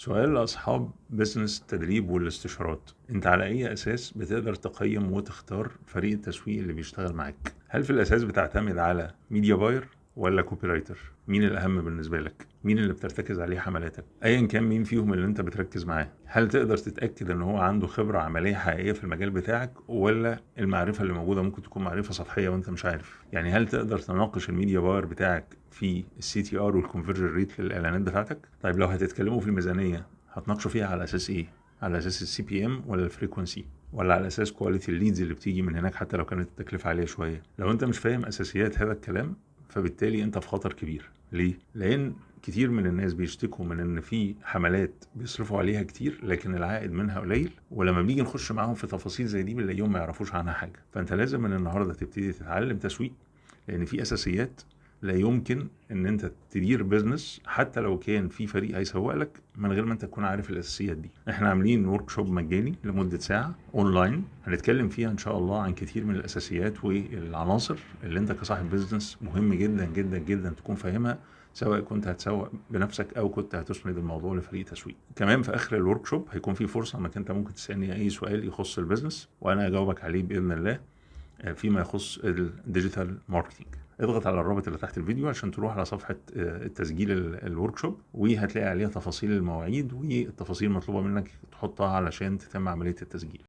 سؤال لأصحاب بزنس التدريب والاستشارات، انت على اي اساس بتقدر تقيم وتختار فريق التسويق اللي بيشتغل معاك؟ هل في الاساس بتعتمد على ميديا باير ولا كوبي رايتر؟ مين الاهم بالنسبة لك؟ مين اللي بترتكز عليه حملاتك؟ ايا كان مين فيهم اللي انت بتركز معاه، هل تقدر تتأكد ان هو عنده خبرة عملية حقيقية في المجال بتاعك، ولا المعرفة اللي موجودة ممكن تكون معرفة سطحية وانت مش عارف؟ يعني هل تقدر تناقش الميديا باير بتاعك في السي تي ار والكونفرجن ريت للاعلانات بتاعتك؟ طيب لو هتتكلموا في الميزانية هتناقشوا فيها على اساس ايه؟ على اساس السي بي ام ولا الفريكونسي، ولا على اساس كواليتي الليدز اللي بتيجي من هناك حتى لو كانت التكلفه عاليه شويه؟ لو انت مش فاهم اساسيات هذا الكلام فبالتالي انت في خطر كبير. ليه؟ لان كتير من الناس بيشتكوا من ان في حملات بيصرفوا عليها كتير لكن العائد منها قليل، ولما بنيجي نخش معاهم في تفاصيل زي دي بنلاقيهم ما يعرفوش عنها حاجه. فانت لازم من النهارده تبتدي تتعلم تسويق، لان في اساسيات لا يمكن ان انت تدير بيزنس حتى لو كان في فريق هيسوق لك من غير ما انت تكون عارف الاساسيات دي. احنا عاملين ورك شوب مجاني لمده ساعه اونلاين هنتكلم فيها ان شاء الله عن كتير من الاساسيات والعناصر اللي انت كصاحب بيزنس مهم جدا جدا جدا تكون فاهمها، سواء كنت هتسوق بنفسك او كنت هتسند الموضوع لفريق تسويق. كمان في اخر الورك شوب هيكون في فرصه انك انت ممكن تسالني اي سؤال يخص البيزنس وانا اجاوبك عليه باذن الله فيما يخص الديجيتال ماركتينج. اضغط على الرابط اللي تحت الفيديو عشان تروح على صفحة التسجيل الوركشوب، وهتلاقي عليها تفاصيل المواعيد والتفاصيل المطلوبة منك تحطها علشان تتم عملية التسجيل.